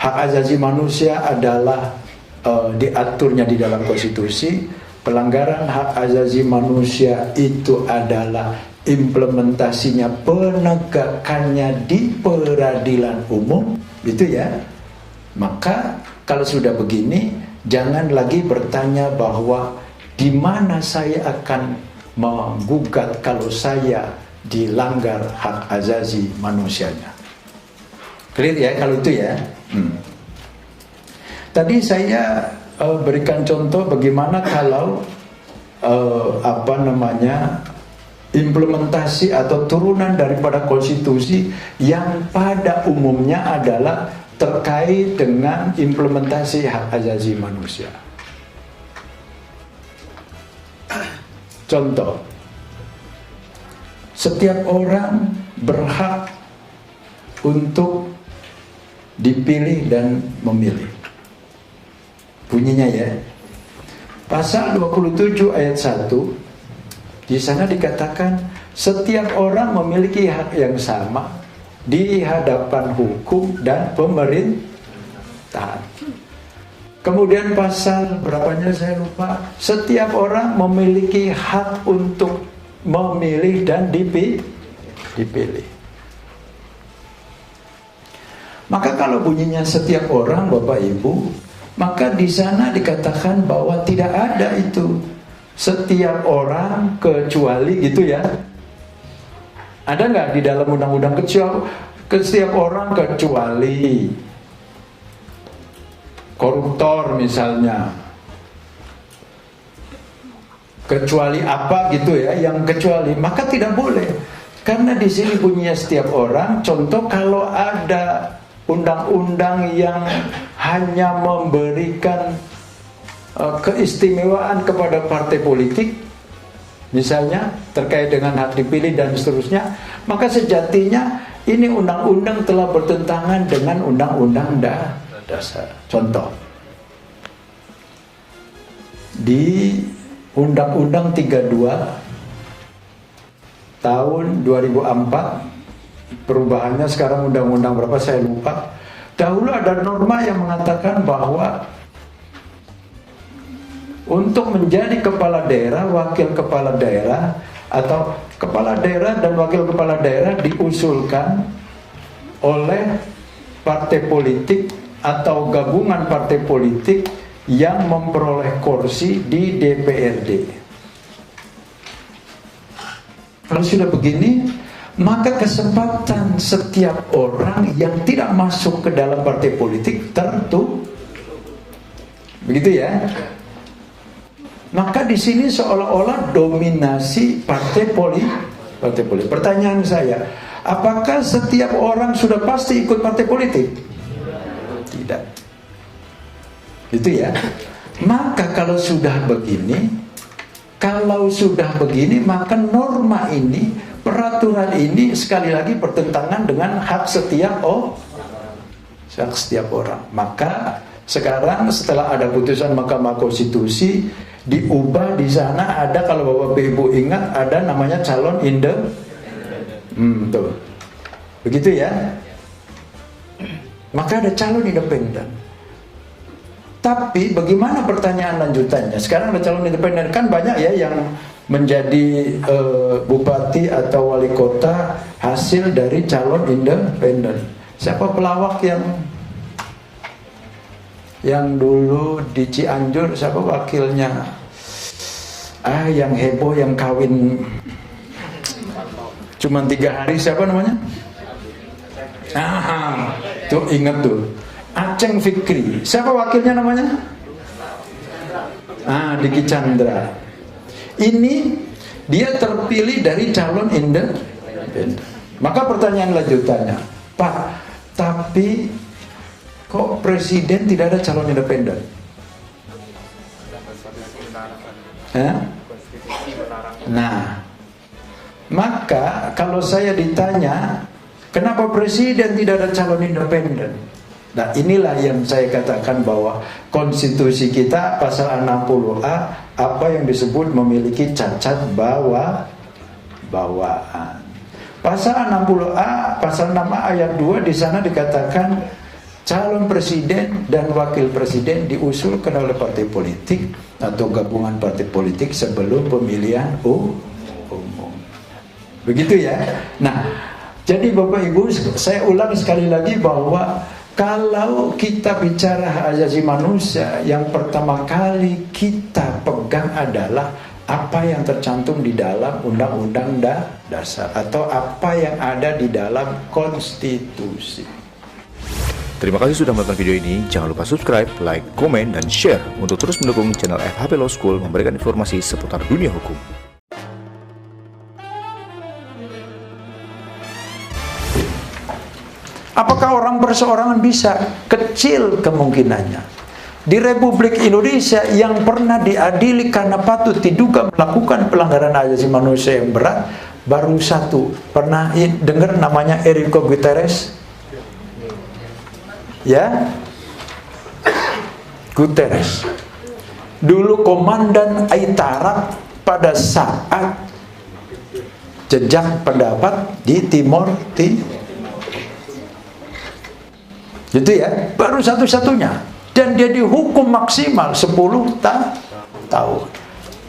hak asasi manusia adalah diaturnya di dalam konstitusi. Pelanggaran hak asasi manusia itu adalah implementasinya, penegakannya di peradilan umum, gitu ya. Maka kalau sudah begini, jangan lagi bertanya bahwa di mana saya akan menggugat kalau saya dilanggar hak asasi manusianya. Clear ya kalau itu ya. Tadi saya berikan contoh bagaimana kalau implementasi atau turunan daripada konstitusi yang pada umumnya adalah terkait dengan implementasi hak asasi manusia. Contoh, setiap orang berhak untuk dipilih dan memilih. Bunyinya ya, pasal 27 ayat 1, di sana dikatakan setiap orang memiliki hak yang sama di hadapan hukum dan pemerintahan. Kemudian pasal berapanya saya lupa, setiap orang memiliki hak untuk memilih dan dipilih. Maka kalau bunyinya setiap orang, Bapak Ibu, maka di sana dikatakan bahwa tidak ada itu setiap orang kecuali, gitu ya. Ada nggak di dalam undang-undang setiap orang kecuali koruptor misalnya, kecuali apa gitu ya, yang kecuali, maka tidak boleh. Karena di sini bunyinya setiap orang. Contoh, kalau ada undang-undang yang hanya memberikan keistimewaan kepada partai politik, misalnya terkait dengan hak dipilih dan seterusnya, maka sejatinya ini undang-undang telah bertentangan dengan undang-undang dasar. Contoh, di Undang-Undang 32 tahun 2004, perubahannya sekarang undang-undang berapa saya lupa. Dahulu ada norma yang mengatakan bahwa untuk menjadi kepala daerah, wakil kepala daerah, atau kepala daerah dan wakil kepala daerah diusulkan oleh partai politik atau gabungan partai politik yang memperoleh kursi di DPRD. Kalau sudah begini, maka kesempatan setiap orang yang tidak masuk ke dalam partai politik tertutup. Begitu ya. Maka di sini seolah-olah dominasi partai politik. Pertanyaan saya, apakah setiap orang sudah pasti ikut partai politik? Tidak. Gitu ya. Maka kalau sudah begini, maka norma ini, peraturan ini sekali lagi bertentangan dengan hak setiap orang. Maka sekarang setelah ada putusan Mahkamah Konstitusi, diubah di sana ada, kalau Bapak Ibu ingat, ada namanya calon independen. Tuh. Begitu ya. Maka ada calon independen. Tapi bagaimana pertanyaan lanjutannya? Sekarang ada calon independen, kan banyak ya yang menjadi bupati atau wali kota hasil dari calon independen. Siapa pelawak yang dulu di Cianjur, siapa wakilnya? Yang heboh, yang kawin cuman 3 hari, siapa namanya? Tuh ingat tuh, Aceng Fikri. Siapa wakilnya namanya? Diki Chandra. Ini dia terpilih dari calon independen. Maka pertanyaan lanjutannya, Pak, tapi kok presiden tidak ada calon independen? Nah, maka kalau saya ditanya, kenapa presiden tidak ada calon independen? Nah, inilah yang saya katakan bahwa konstitusi kita pasal 60A, apa yang disebut memiliki cacat bawaan. Pasal 60A, pasal 6A ayat 2, di sana dikatakan calon presiden dan wakil presiden diusulkan oleh partai politik atau gabungan partai politik sebelum pemilihan umum. Begitu ya. Nah, jadi Bapak Ibu, saya ulang sekali lagi bahwa kalau kita bicara hak asasi manusia, yang pertama kali kita pegang adalah apa yang tercantum di dalam Undang-Undang Dasar atau apa yang ada di dalam konstitusi. Terima kasih sudah menonton video ini. Jangan lupa subscribe, like, komen, dan share untuk terus mendukung channel FHP Law School memberikan informasi seputar dunia hukum. Apakah orang perseorangan bisa? Kecil kemungkinannya. Di Republik Indonesia yang pernah diadili karena patut diduga melakukan pelanggaran hak asasi manusia yang berat, baru satu. Pernah dengar namanya Enrique Guterres? Ya, Guterres dulu komandan Aitarak pada saat jejak pendapat di Timor gitu ya, baru satu-satunya, dan dia dihukum maksimal 10 tahun.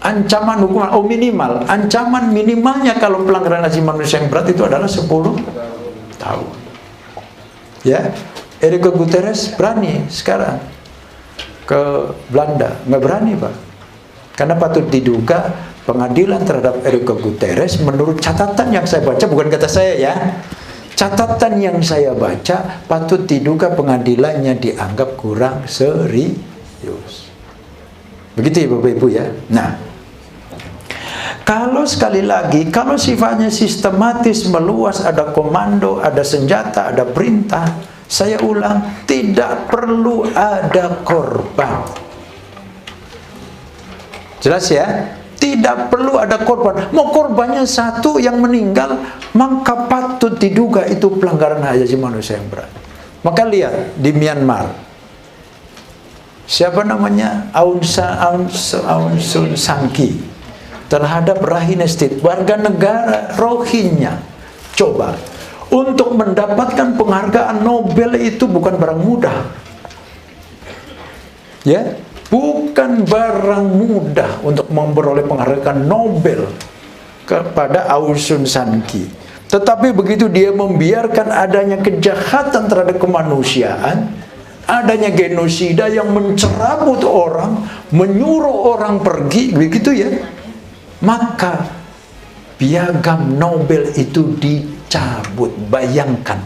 Ancaman hukuman minimal, ancaman minimalnya kalau pelanggaran hak asasi manusia yang berat itu adalah 10 tahun. Ya, Enrique Guterres berani sekarang ke Belanda? Nggak berani, Pak. Karena patut diduga pengadilan terhadap Enrique Guterres, menurut catatan yang saya baca, bukan kata saya ya, catatan yang saya baca, patut diduga pengadilannya dianggap kurang serius. Begitu ya Bapak Ibu ya. Nah, kalau sekali lagi, kalau sifatnya sistematis, meluas, ada komando, ada senjata, ada perintah, saya ulang, tidak perlu ada korban. Jelas ya? Tidak perlu ada korban. Mau korbannya satu yang meninggal, maka patut diduga itu pelanggaran hak asasi manusia yang berat. Maka lihat di Myanmar, siapa namanya? Aung San Suu Kyi terhadap Rakhine State, warga negara Rohingya. Coba, untuk mendapatkan penghargaan Nobel itu bukan barang mudah. Ya, bukan barang mudah untuk memperoleh penghargaan Nobel kepada Aung San Suu Kyi. Tetapi begitu dia membiarkan adanya kejahatan terhadap kemanusiaan, adanya genosida yang mencerabut orang, menyuruh orang pergi, begitu ya, maka piagam Nobel itu dicabut. Bayangkan,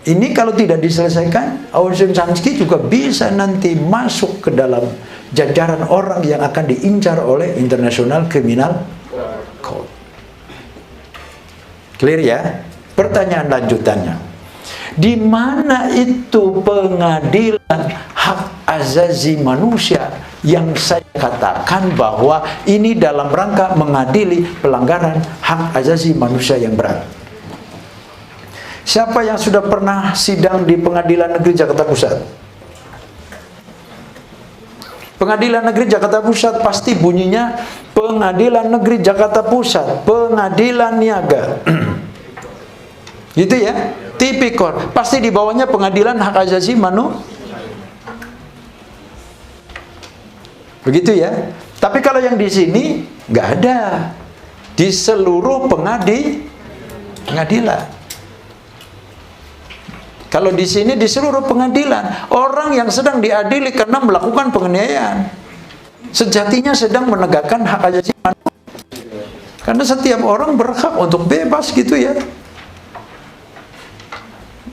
ini kalau tidak diselesaikan, Aung San Suu Kyi juga bisa nanti masuk ke dalam jajaran orang yang akan diincar oleh International Criminal Court. Clear ya? Pertanyaan lanjutannya, di mana itu pengadilan hak asasi manusia yang saya katakan bahwa ini dalam rangka mengadili pelanggaran hak asasi manusia yang berat? Siapa yang sudah pernah sidang di Pengadilan Negeri Jakarta Pusat? Pengadilan Negeri Jakarta Pusat pasti bunyinya Pengadilan Negeri Jakarta Pusat, Pengadilan Niaga. Gitu ya, tipikor. Pasti di bawahnya Pengadilan Hak Asasi Manusia. Begitu ya. Tapi kalau yang di sini nggak ada. Di seluruh pengadilan. Kalau di sini di seluruh pengadilan, orang yang sedang diadili karena melakukan penganiayaan, sejatinya sedang menegakkan hak asasi manusia. Karena setiap orang berhak untuk bebas gitu ya.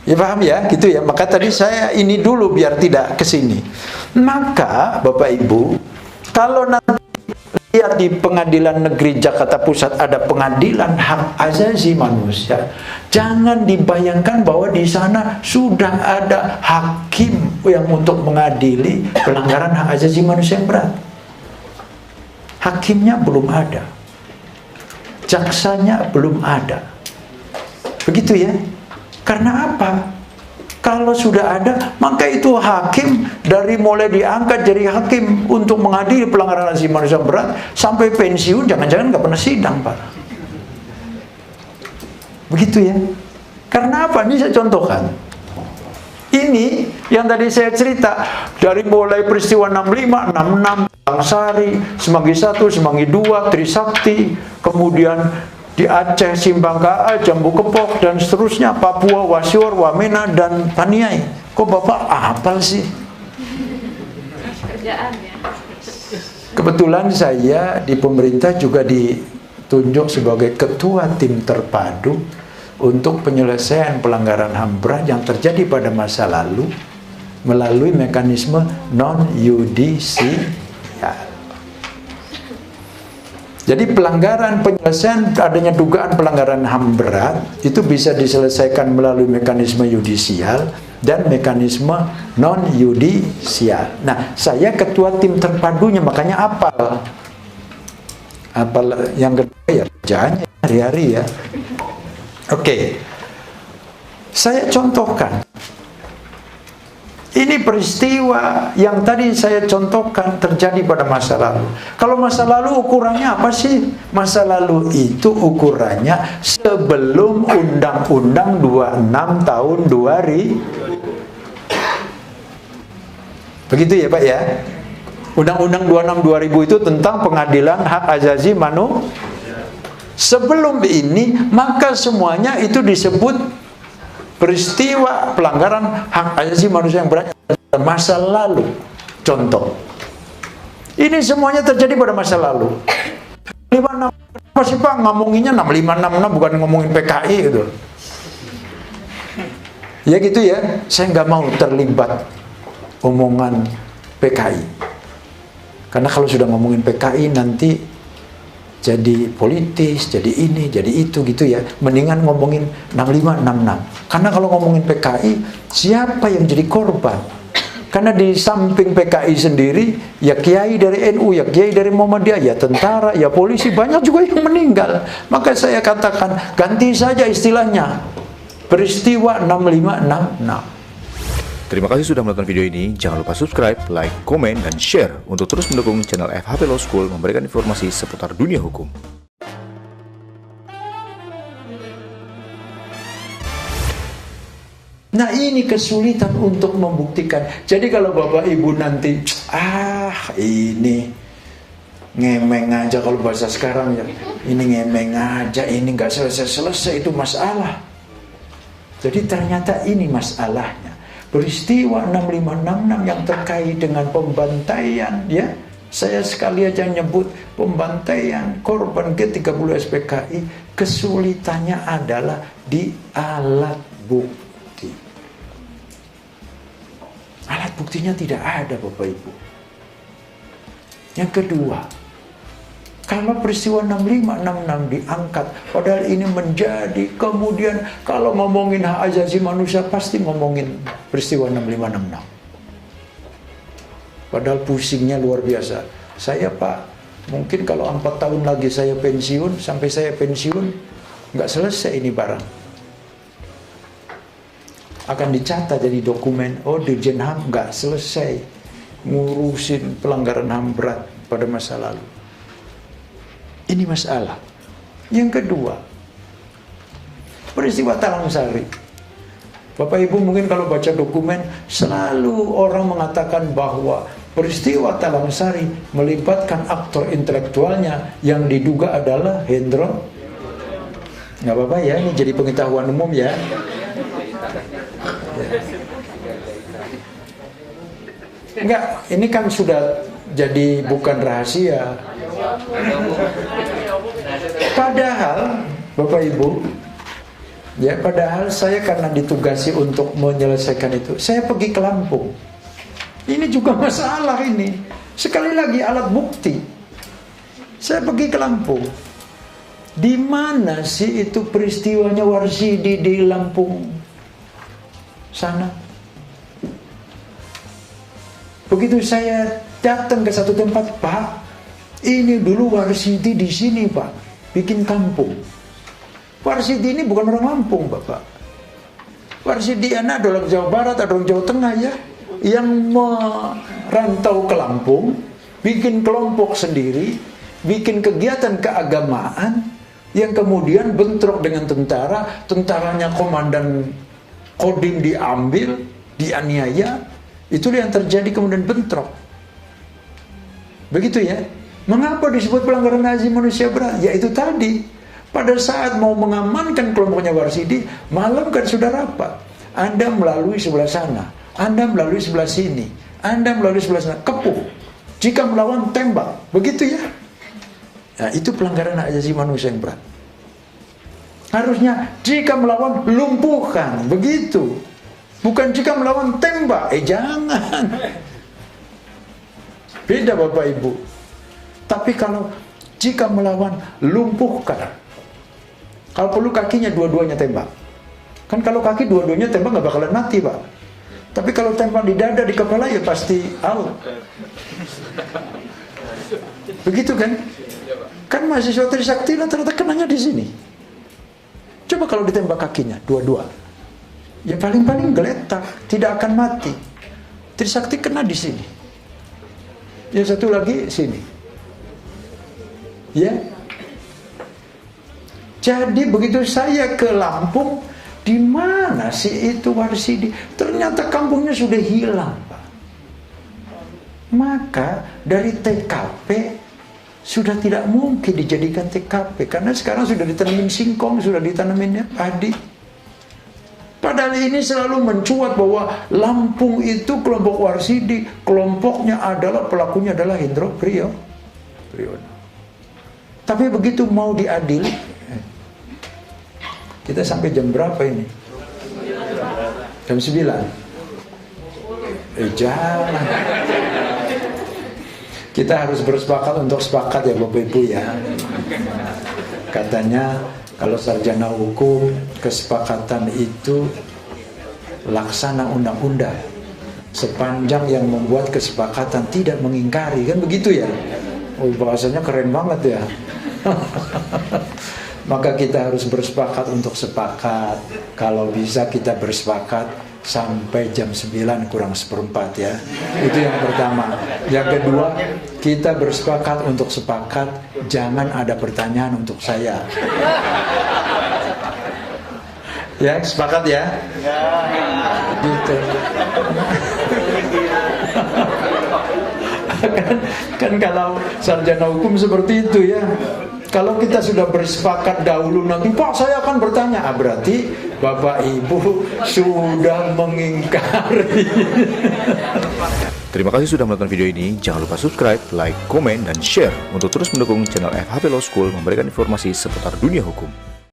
Ya paham ya, gitu ya. Maka tadi saya ini dulu biar tidak ke sini. Maka Bapak Ibu, kalau nanti lihat di Pengadilan Negeri Jakarta Pusat ada Pengadilan Hak Asasi Manusia, jangan dibayangkan bahwa di sana sudah ada hakim yang untuk mengadili pelanggaran hak asasi manusia yang berat. Hakimnya belum ada, jaksanya belum ada. Begitu ya. Karena apa? Kalau sudah ada, maka itu hakim dari mulai diangkat jadi hakim untuk mengadili pelanggaran hak asasi manusia berat sampai pensiun, jangan-jangan nggak pernah sidang, Pak. Begitu ya. Karena apa? Ini saya contohkan. Ini yang tadi saya cerita, dari mulai peristiwa 65, 66, Sari, Semanggi 1, Semanggi 2, Trisakti, kemudian di Aceh, Simpang KA, Jambu Kepok, dan seterusnya, Papua, Wasior, Wamena, dan Paniai. Kok Bapak hafal sih? Kerjaan ya. Kebetulan saya di pemerintah juga ditunjuk sebagai ketua tim terpadu untuk penyelesaian pelanggaran HAM berat yang terjadi pada masa lalu melalui mekanisme non-yudisial. Jadi penyelesaian adanya dugaan pelanggaran HAM berat itu bisa diselesaikan melalui mekanisme yudisial dan mekanisme non-yudisial. Nah, saya ketua tim terpadunya, makanya apal yang kedua ya kerjaannya hari-hari ya. Oke, saya contohkan. Ini peristiwa yang tadi saya contohkan terjadi pada masa lalu. Kalau masa lalu ukurannya apa sih? Masa lalu itu ukurannya sebelum Undang-Undang 26 tahun 2000. Begitu ya Pak ya? Undang-Undang 26 2000 itu tentang pengadilan hak asasi manusia. Sebelum ini, maka semuanya itu disebut peristiwa pelanggaran hak asasi manusia yang berat masa lalu. Contoh, ini semuanya terjadi pada masa lalu. 56, apa sih Pak ngomonginnya 6566 bukan ngomongin PKI gitu. Ya gitu ya, saya nggak mau terlibat omongan PKI. Karena kalau sudah ngomongin PKI nanti jadi politis, jadi ini, jadi itu gitu ya. Mendingan ngomongin 6566. Karena kalau ngomongin PKI, siapa yang jadi korban? Karena di samping PKI sendiri, ya kiai dari NU, ya kiai dari Muhammadiyah, ya tentara, ya polisi, banyak juga yang meninggal. Maka saya katakan, ganti saja istilahnya. Peristiwa 6566. Terima kasih sudah menonton video ini. Jangan lupa subscribe, like, komen, dan share untuk terus mendukung channel FHP Law School memberikan informasi seputar dunia hukum. Nah ini kesulitan untuk membuktikan. Jadi kalau Bapak Ibu nanti, ini ngemeng aja kalau bahasa sekarang ya. Ini ngemeng aja, ini nggak selesai-selesai, itu masalah. Jadi ternyata ini masalahnya. Peristiwa 6566 yang terkait dengan pembantaian, ya, saya sekali aja nyebut pembantaian korban G30 SPKI, kesulitannya adalah di alat bukti. Alat buktinya tidak ada Bapak Ibu. Yang kedua, kalau peristiwa 6566 diangkat, padahal ini menjadi, kemudian kalau ngomongin hak asasi manusia pasti ngomongin peristiwa 6566. Padahal pusingnya luar biasa. Saya Pak, mungkin kalau 4 tahun lagi saya pensiun, sampai saya pensiun, nggak selesai ini barang. Akan dicatat jadi dokumen, oh Dirjen HAM nggak selesai ngurusin pelanggaran HAM berat pada masa lalu. Ini masalah. Yang kedua, peristiwa Talang Sari. Bapak Ibu mungkin kalau baca dokumen, selalu orang mengatakan bahwa peristiwa Talang Sari melibatkan aktor intelektualnya yang diduga adalah Hendro. Nggak apa-apa ya, ini jadi pengetahuan umum ya. Enggak, ini kan sudah jadi bukan rahasia. Padahal Bapak Ibu, ya padahal saya karena ditugasi untuk menyelesaikan itu, saya pergi ke Lampung. Ini juga masalah ini. Sekali lagi alat bukti. Saya pergi ke Lampung. Di mana sih itu peristiwanya Warsidi di Lampung sana? Begitu saya datang ke satu tempat, Pak, ini dulu Warsidi di sini Pak, bikin kampung. Warsidi ini bukan orang Lampung Bapak. Warsidi anak ada orang Jawa Barat, ada orang Jawa Tengah ya, yang merantau ke Lampung, bikin kelompok sendiri, bikin kegiatan keagamaan, yang kemudian bentrok dengan tentara, tentaranya komandan Kodim diambil, dianiaya, itulah yang terjadi kemudian bentrok. Begitu ya. Mengapa disebut pelanggaran hak asasi manusia berat? Ya itu tadi, pada saat mau mengamankan kelompoknya Warsidi, malam kan sudah rapat. Anda melalui sebelah sana, Anda melalui sebelah sini, Anda melalui sebelah sana, kepung. Jika melawan, tembak. Begitu ya. Nah, itu pelanggaran hak asasi manusia yang berat. Harusnya jika melawan, lumpuhkan. Begitu. Bukan jika melawan, tembak. Jangan. Beda Bapak Ibu. Tapi kalau jika melawan, lumpuhkan. Kalau perlu kakinya dua-duanya tembak. Kan kalau kaki dua-duanya tembak nggak bakalan mati Pak. Tapi kalau tembak di dada, di kepala ya pasti out. Begitu kan? Kan mahasiswa Trisakti ternyata kenanya di sini. Coba kalau ditembak kakinya dua-dua, ya paling-paling geletak, tidak akan mati. Trisakti kena di sini. Yang satu lagi sini. Ya. Jadi begitu saya ke Lampung, di mana sih itu Warsidi? Ternyata kampungnya sudah hilang, Pak. Maka dari TKP sudah tidak mungkin dijadikan TKP karena sekarang sudah ditanamin singkong, sudah ditanamin padi. Padahal ini selalu mencuat bahwa Lampung itu kelompok Warsidi, kelompoknya adalah, pelakunya adalah Hendro Priyono. Tapi begitu mau diadili, kita sampai jam berapa ini? Jam 9. Jangan. Kita harus bersepakat untuk sepakat ya Bapak Ibu ya. Katanya kalau sarjana hukum, kesepakatan itu laksana undang-undang. Sepanjang yang membuat kesepakatan tidak mengingkari, kan begitu ya? Oh, bahasanya keren banget ya. Maka kita harus bersepakat untuk sepakat. Kalau bisa kita bersepakat sampai jam 9 kurang seperempat ya. Itu yang pertama. Yang kedua, kita bersepakat untuk sepakat, jangan ada pertanyaan untuk saya. Ya, sepakat ya? Ya. Gitu. kan kalau sarjana hukum seperti itu ya. Kalau kita sudah bersepakat dahulu nanti, Pak saya akan bertanya, berarti Bapak Ibu sudah mengingkari. Terima kasih sudah menonton video ini. Jangan lupa subscribe, like, komen, dan share untuk terus mendukung channel FHP Law School memberikan informasi seputar dunia hukum.